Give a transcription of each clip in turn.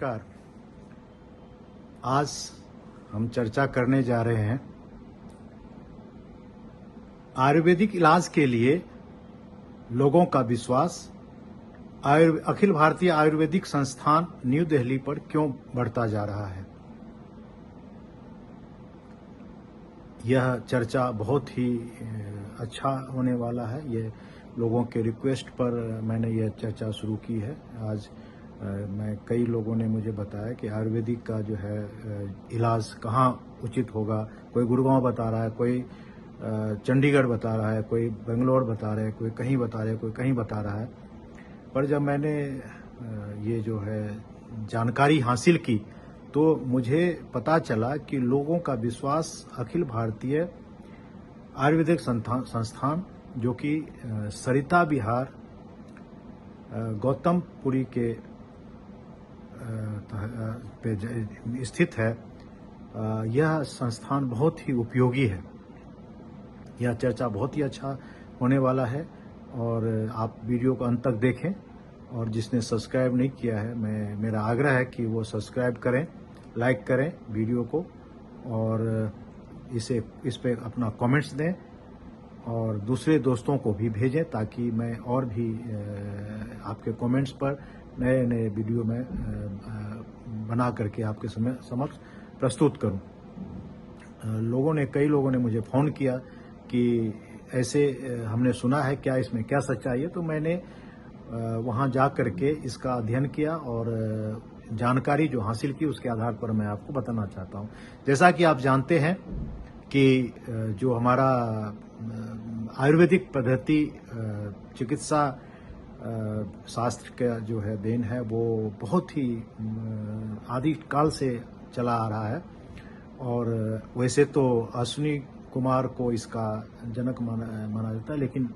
नमस्कार। आज हम चर्चा करने जा रहे हैं आयुर्वेदिक इलाज के लिए लोगों का विश्वास अखिल भारतीय आयुर्वेदिक संस्थान न्यू दिल्ली पर क्यों बढ़ता जा रहा है। यह चर्चा बहुत ही अच्छा होने वाला है। ये लोगों के रिक्वेस्ट पर मैंने यह चर्चा शुरू की है। आज मैं कई लोगों ने मुझे बताया कि आयुर्वेदिक का जो है इलाज कहाँ उचित होगा। कोई गुड़गांव बता रहा है, कोई चंडीगढ़ बता रहा है, कोई बेंगलोर बता रहे हैं, कोई कहीं बता रहे हैं, कोई कहीं बता रहा है। पर जब मैंने ये जो है जानकारी हासिल की तो मुझे पता चला कि लोगों का विश्वास अखिल भारतीय आयुर्वेदिक संस्थान जो कि सरिता विहार गौतमपुरी के पे स्थित है, यह संस्थान बहुत ही उपयोगी है। यह चर्चा बहुत ही अच्छा होने वाला है और आप वीडियो को अंत तक देखें। और जिसने सब्सक्राइब नहीं किया है, मेरा आग्रह है कि वो सब्सक्राइब करें, लाइक करें वीडियो को और इस पे अपना कमेंट्स दें और दूसरे दोस्तों को भी भेजें ताकि मैं और भी आपके कमेंट्स पर नए नए वीडियो में बना करके आपके समक्ष प्रस्तुत करूं। कई लोगों ने मुझे फ़ोन किया कि ऐसे हमने सुना है, क्या इसमें क्या सच्चाई है। तो मैंने वहां जा करके इसका अध्ययन किया और जानकारी जो हासिल की उसके आधार पर मैं आपको बताना चाहता हूं। जैसा कि आप जानते हैं कि जो हमारा आयुर्वेदिक पद्धति चिकित्सा शास्त्र का जो है देन है, वो बहुत ही आदि काल से चला आ रहा है। और वैसे तो अश्विनी कुमार को इसका जनक माना जाता है, लेकिन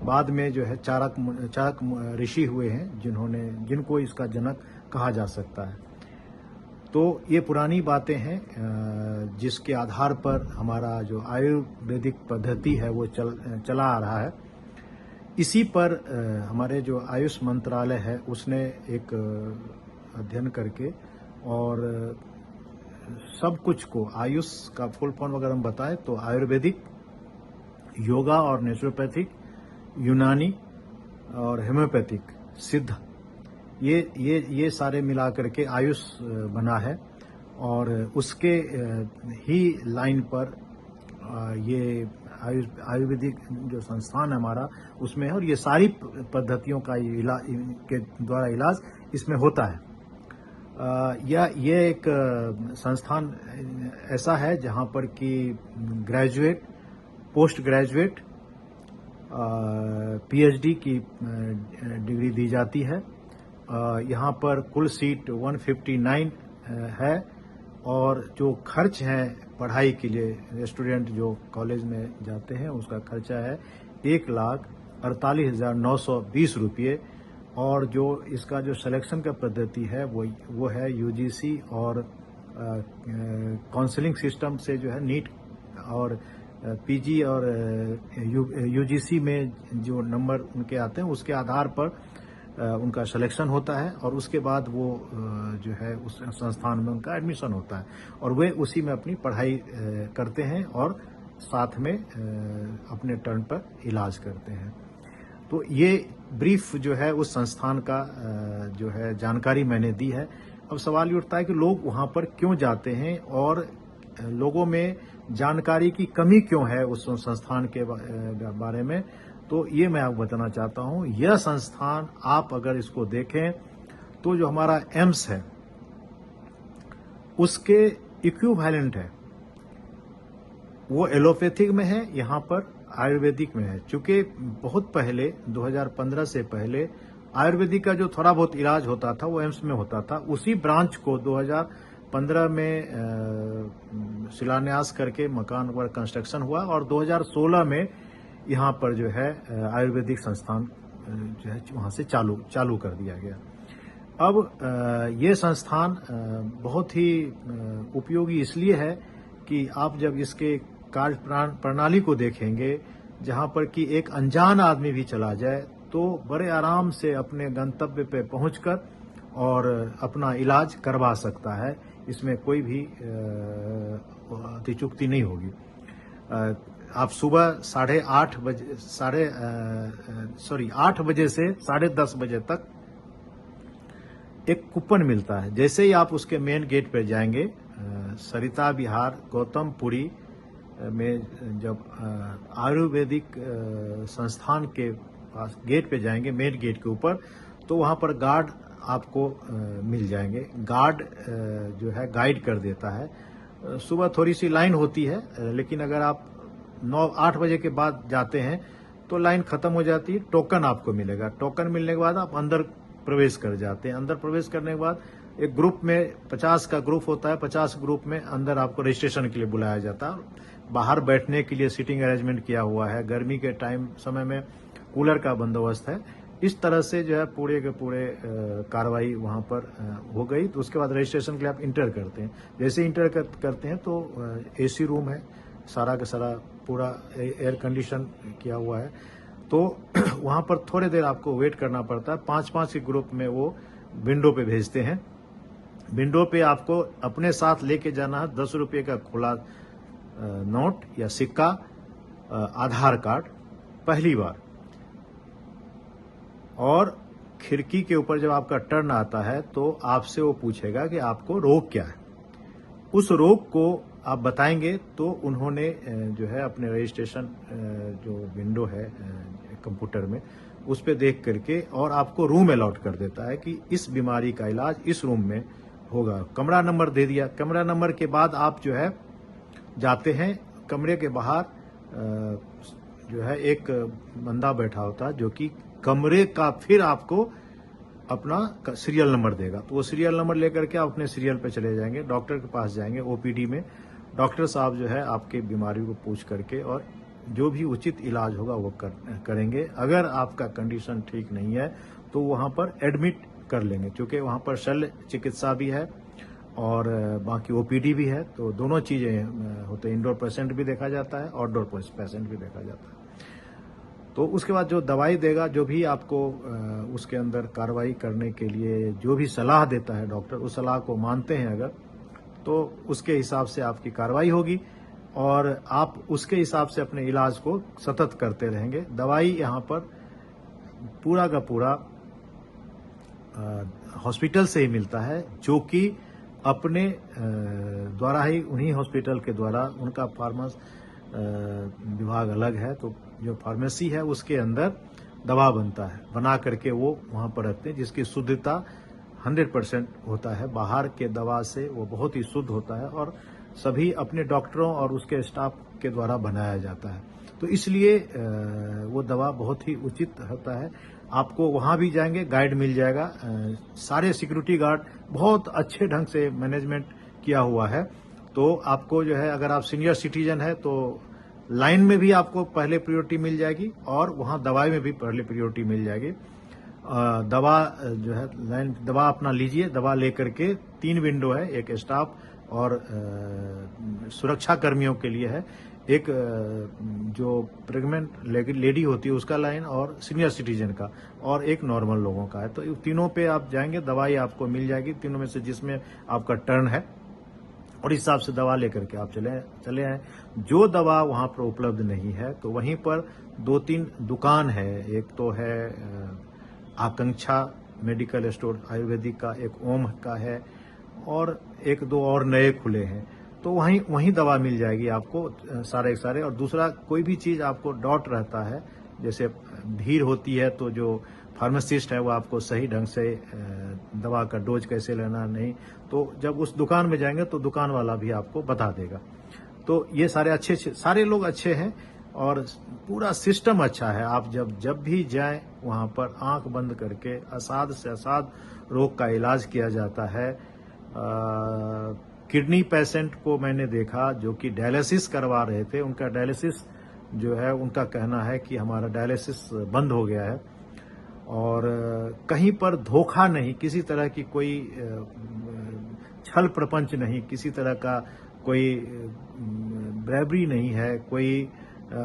बाद में जो है चारक ऋषि हुए हैं जिनको इसका जनक कहा जा सकता है। तो ये पुरानी बातें हैं जिसके आधार पर हमारा जो आयुर्वेदिक पद्धति है वो चला आ रहा है। इसी पर हमारे जो आयुष मंत्रालय है उसने एक अध्ययन करके और सब कुछ को, आयुष का फुल फॉर्म अगर हम बताएं तो आयुर्वेदिक, योगा और नेचुरोपैथिक, यूनानी और होम्योपैथिक, सिद्ध, ये सारे मिला करके आयुष बना है। और उसके ही लाइन पर ये आयुर्वेदिक जो संस्थान है हमारा उसमें है और ये सारी पद्धतियों का के द्वारा इलाज इसमें होता है। ये एक संस्थान ऐसा है जहां पर कि ग्रेजुएट, पोस्ट ग्रेजुएट, पीएचडी की डिग्री दी जाती है। यहाँ पर कुल सीट 159 है और जो खर्च है पढ़ाई के लिए, स्टूडेंट जो कॉलेज में जाते हैं उसका खर्चा है 1,48,920 रुपये। और जो इसका जो सिलेक्शन का पद्धति है वो है यूजीसी और काउंसलिंग सिस्टम से जो है नीट और पीजी और यूजीसी में जो नंबर उनके आते हैं उसके आधार पर उनका सिलेक्शन होता है और उसके बाद वो जो है उस संस्थान में उनका एडमिशन होता है और वे उसी में अपनी पढ़ाई करते हैं और साथ में अपने टर्न पर इलाज करते हैं। तो ये ब्रीफ जो है उस संस्थान का जो है जानकारी मैंने दी है। अब सवाल ये उठता है कि लोग वहां पर क्यों जाते हैं और लोगों में जानकारी की कमी क्यों है उस संस्थान के बारे में। तो ये मैं आपको बताना चाहता हूं। यह संस्थान आप अगर इसको देखें तो जो हमारा एम्स है उसके इक्विवेलेंट है, वो एलोपैथिक में है, यहाँ पर आयुर्वेदिक में है। चूंकि बहुत पहले 2015 से पहले आयुर्वेदिक का जो थोड़ा बहुत इलाज होता था वो एम्स में होता था। उसी ब्रांच को 2015 में शिलान्यास करके मकान पर कंस्ट्रक्शन हुआ और 2016 में यहाँ पर जो है आयुर्वेदिक संस्थान जो है वहाँ से चालू कर दिया गया। अब ये संस्थान बहुत ही उपयोगी इसलिए है कि आप जब इसके कार्य प्रणाली को देखेंगे, जहाँ पर कि एक अनजान आदमी भी चला जाए तो बड़े आराम से अपने गंतव्य पे पहुंचकर और अपना इलाज करवा सकता है। इसमें कोई भी अतिचुक्ति नहीं होगी। आप सुबह 8:30 बजे 8 बजे से 10:30 बजे तक एक कूपन मिलता है। जैसे ही आप उसके मेन गेट पर जाएंगे, सरिता विहार गौतमपुरी में जब आयुर्वेदिक संस्थान के पास गेट पे जाएंगे, मेन गेट के ऊपर, तो वहां पर गार्ड आपको मिल जाएंगे। गार्ड जो है गाइड कर देता है। सुबह थोड़ी सी लाइन होती है, लेकिन अगर आप 8 बजे के बाद जाते हैं तो लाइन खत्म हो जाती है। टोकन आपको मिलेगा। टोकन मिलने के बाद आप अंदर प्रवेश कर जाते हैं। अंदर प्रवेश करने के बाद एक ग्रुप में 50 का ग्रुप होता है। 50 ग्रुप में अंदर आपको रजिस्ट्रेशन के लिए बुलाया जाता है। बाहर बैठने के लिए सीटिंग अरेंजमेंट किया हुआ है। गर्मी के समय में कूलर का बंदोबस्त है। इस तरह से जो है पूरे के पूरे कार्रवाई वहां पर हो गई। तो उसके बाद रजिस्ट्रेशन के लिए आप इंटर करते हैं। जैसे इंटर करते हैं तो एसी रूम है, सारा का सारा पूरा एयर कंडीशन किया हुआ है। तो वहां पर थोड़ी देर आपको वेट करना पड़ता है। 5-5 के ग्रुप में वो विंडो पे भेजते हैं। विंडो पे आपको अपने साथ लेके जाना है 10 रुपये का खुला नोट या सिक्का, आधार कार्ड पहली बार। और खिड़की के ऊपर जब आपका टर्न आता है तो आपसे वो पूछेगा कि आपको रोग क्या है। उस रोग को आप बताएंगे तो उन्होंने जो है अपने रजिस्ट्रेशन जो विंडो है कंप्यूटर में, उस पे देख करके और आपको रूम अलॉट कर देता है कि इस बीमारी का इलाज इस रूम में होगा। कमरा नंबर दे दिया। कमरा नंबर के बाद आप जो है जाते हैं। कमरे के बाहर जो है एक बंदा बैठा होता है जो कि कमरे का फिर आपको अपना सीरियल नंबर देगा। तो वो सीरियल नंबर लेकर के आप अपने सीरियल पे चले जाएंगे। डॉक्टर के पास जाएंगे ओपीडी में। डॉक्टर साहब जो है आपके बीमारी को पूछ करके और जो भी उचित इलाज होगा वो करेंगे। अगर आपका कंडीशन ठीक नहीं है तो वहां पर एडमिट कर लेंगे, क्योंकि वहां पर शल्य चिकित्सा भी है और बाकी ओपीडी भी है। तो दोनों चीजें होते हैं। इंडोर पेशेंट भी देखा जाता है, आउटडोर पेशेंट भी देखा जाता है। तो उसके बाद जो दवाई देगा, जो भी आपको उसके अंदर कार्रवाई करने के लिए जो भी सलाह देता है डॉक्टर, उस सलाह को मानते हैं अगर, तो उसके हिसाब से आपकी कार्रवाई होगी और आप उसके हिसाब से अपने इलाज को सतत करते रहेंगे। दवाई यहाँ पर पूरा का पूरा हॉस्पिटल से ही मिलता है, जो कि अपने द्वारा ही, उन्हीं हॉस्पिटल के द्वारा, उनका फार्मास विभाग अलग है, तो जो फार्मेसी है उसके अंदर दवा बनता है, बना करके वो वहां पर रखते हैं, जिसकी शुद्धता 100% होता है। बाहर के दवा से वो बहुत ही शुद्ध होता है और सभी अपने डॉक्टरों और उसके स्टाफ के द्वारा बनाया जाता है। तो इसलिए वो दवा बहुत ही उचित होता है। आपको वहां भी जाएंगे, गाइड मिल जाएगा। सारे सिक्योरिटी गार्ड बहुत अच्छे ढंग से मैनेजमेंट किया हुआ है। तो आपको जो है, अगर आप सीनियर सिटीजन है तो लाइन में भी आपको पहले प्रायोरिटी मिल जाएगी और वहां दवाई में भी पहले प्रायोरिटी मिल जाएगी। दवा जो है, लाइन दवा अपना लीजिए। दवा लेकर के 3 विंडो है, एक स्टाफ और सुरक्षा कर्मियों के लिए है, एक जो प्रेग्नेंट लेडी होती है उसका लाइन, और सीनियर सिटीजन का, और एक नॉर्मल लोगों का है। तो तीनों पे आप जाएंगे, दवाई आपको मिल जाएगी तीनों में से जिसमें आपका टर्न है, और इस हिसाब से दवा लेकर के आप चले आए। जो दवा वहां पर उपलब्ध नहीं है तो वहीं पर 2-3 दुकान है। एक तो है आकांक्षा मेडिकल स्टोर आयुर्वेदिक का, एक ओम का है, और 1-2 और नए खुले हैं। तो वहीं दवा मिल जाएगी आपको सारे। और दूसरा कोई भी चीज आपको डाउट रहता है, जैसे भीड़ होती है, तो जो फार्मासिस्ट है वो आपको सही ढंग से दवा का डोज कैसे लेना, नहीं, तो जब उस दुकान में जाएंगे तो दुकान वाला भी आपको बता देगा। तो ये सारे लोग अच्छे हैं और पूरा सिस्टम अच्छा है। आप जब भी जाएं वहां पर आंख बंद करके असाध से असाध रोग का इलाज किया जाता है। किडनी पेशेंट को मैंने देखा जो कि डायलिसिस करवा रहे थे, उनका डायलिसिस जो है, उनका कहना है कि हमारा डायलिसिस बंद हो गया है, और कहीं पर धोखा नहीं, किसी तरह की कोई छल प्रपंच नहीं, किसी तरह का कोई ब्रेवरी नहीं है, कोई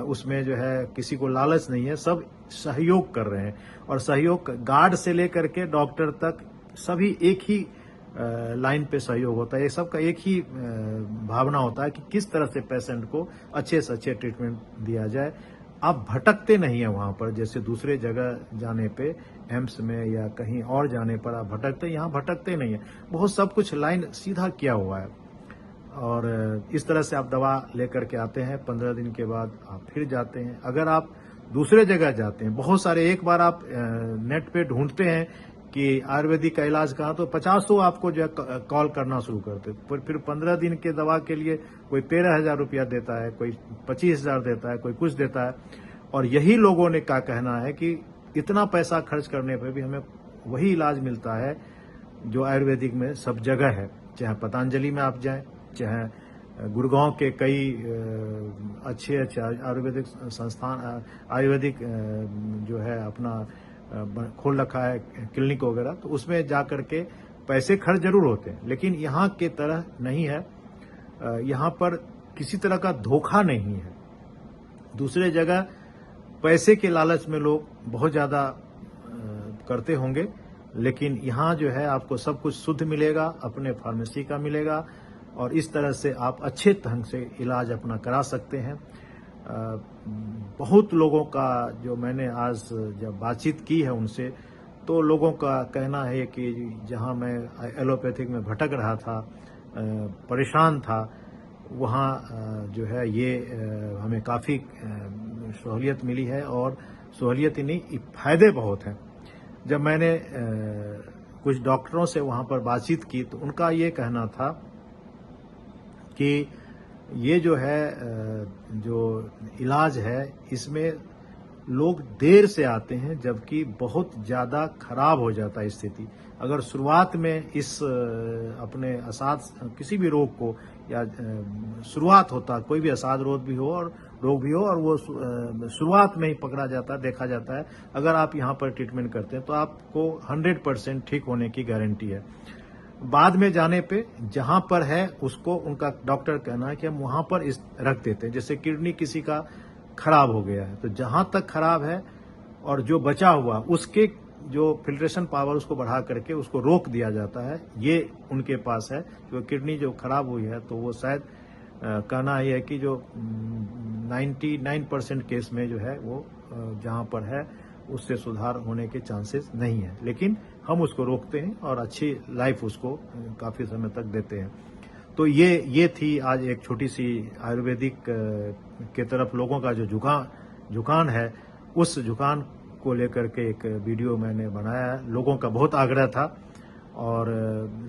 उसमें जो है किसी को लालच नहीं है। सब सहयोग कर रहे हैं, और सहयोग गार्ड से लेकर के डॉक्टर तक सभी एक ही लाइन पे सहयोग होता है। ये सबका एक ही भावना होता है कि किस तरह से पेशेंट को अच्छे से अच्छे ट्रीटमेंट दिया जाए। आप भटकते नहीं है वहां पर, जैसे दूसरे जगह जाने पे एम्स में या कहीं और जाने पर आप भटकते, यहाँ भटकते नहीं है। बहुत सब कुछ लाइन सीधा किया हुआ है और इस तरह से आप दवा लेकर के आते हैं। 15 दिन के बाद आप फिर जाते हैं। अगर आप दूसरे जगह जाते हैं, बहुत सारे एक बार आप नेट पे ढूंढते हैं कि आयुर्वेदिक का इलाज कहाँ, तो 50 आपको जो है कॉल करना शुरू करते। फिर 15 दिन के दवा के लिए कोई 13,000 रुपया देता है, कोई 25,000 देता है, कोई कुछ देता है। और यही लोगों ने क्या कहना है कि इतना पैसा खर्च करने पर भी हमें वही इलाज मिलता है जो आयुर्वेदिक में सब जगह है। चाहे पतंजलि में आप जाएं, चाहे गुड़गांव के कई अच्छे अच्छे आयुर्वेदिक संस्थान, आयुर्वेदिक जो है अपना खोल रखा है क्लिनिक वगैरह, तो उसमें जाकर के पैसे खर्च जरूर होते हैं, लेकिन यहाँ के तरह नहीं है। यहाँ पर किसी तरह का धोखा नहीं है। दूसरे जगह पैसे के लालच में लोग बहुत ज्यादा करते होंगे, लेकिन यहाँ जो है आपको सब कुछ शुद्ध मिलेगा, अपने फार्मेसी का मिलेगा और इस तरह से आप अच्छे ढंग से इलाज अपना करा सकते हैं। बहुत लोगों का जो मैंने आज जब बातचीत की है उनसे, तो लोगों का कहना है कि जहां मैं एलोपैथिक में भटक रहा था, परेशान था, वहां जो है ये हमें काफ़ी सहूलियत मिली है और सहूलियत ही नहीं, फायदे बहुत हैं। जब मैंने कुछ डॉक्टरों से वहां पर बातचीत की तो उनका ये कहना था कि ये जो है जो इलाज है इसमें लोग देर से आते हैं, जबकि बहुत ज्यादा खराब हो जाता है स्थिति। अगर शुरुआत में इस अपने असाध किसी भी रोग को या शुरुआत होता, कोई भी असाध रोग भी हो और वो शुरुआत में ही पकड़ा जाता है, देखा जाता है, अगर आप यहाँ पर ट्रीटमेंट करते हैं तो आपको 100% ठीक होने की गारंटी है। बाद में जाने पे जहां पर है उसको उनका डॉक्टर कहना है कि हम वहां पर रख देते हैं। जैसे किडनी किसी का खराब हो गया है तो जहां तक खराब है और जो बचा हुआ उसके जो फिल्ट्रेशन पावर उसको बढ़ा करके उसको रोक दिया जाता है, ये उनके पास है। जो किडनी जो खराब हुई है तो वो शायद कहना यह है कि जो 99% केस में जो है वो जहां पर है उससे सुधार होने के चांसेस नहीं है, लेकिन हम उसको रोकते हैं और अच्छी लाइफ उसको काफी समय तक देते हैं। तो ये थी आज एक छोटी सी आयुर्वेदिक के तरफ लोगों का जो झुकान है, उस झुकान को लेकर के एक वीडियो मैंने बनाया है। लोगों का बहुत आग्रह था और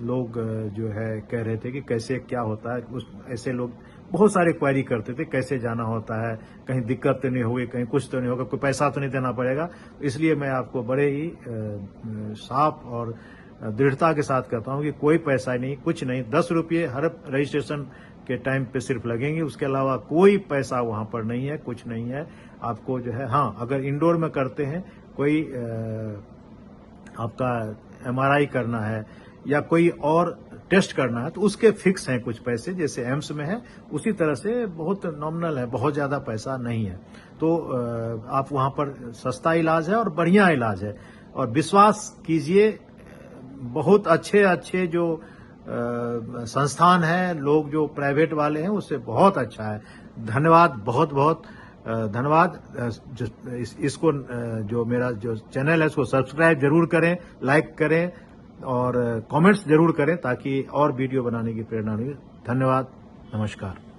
लोग जो है कह रहे थे कि कैसे क्या होता है। ऐसे लोग बहुत सारे क्वेरी करते थे, कैसे जाना होता है, कहीं दिक्कत तो नहीं होगी, कहीं कुछ तो नहीं होगा, कोई पैसा तो नहीं देना पड़ेगा। इसलिए मैं आपको बड़े ही साफ और दृढ़ता के साथ कहता हूं कि कोई पैसा नहीं, कुछ नहीं। 10 रुपये हर रजिस्ट्रेशन के टाइम पे सिर्फ लगेंगे, उसके अलावा कोई पैसा वहां पर नहीं है, कुछ नहीं है। आपको जो है, हाँ, अगर इंडोर में करते हैं, कोई आपका MRI करना है या कोई और टेस्ट करना है तो उसके फिक्स हैं कुछ पैसे, जैसे एम्स में है उसी तरह से बहुत नॉमिनल है, बहुत ज्यादा पैसा नहीं है। तो आप वहां पर सस्ता इलाज है और बढ़िया इलाज है और विश्वास कीजिए, बहुत अच्छे अच्छे जो संस्थान है, लोग जो प्राइवेट वाले हैं उससे बहुत अच्छा है। धन्यवाद, बहुत बहुत धन्यवाद। इसको जो मेरा जो चैनल है उसको सब्सक्राइब जरूर करें, लाइक करें और कमेंट्स जरूर करें ताकि और वीडियो बनाने की प्रेरणा मिले। धन्यवाद, नमस्कार।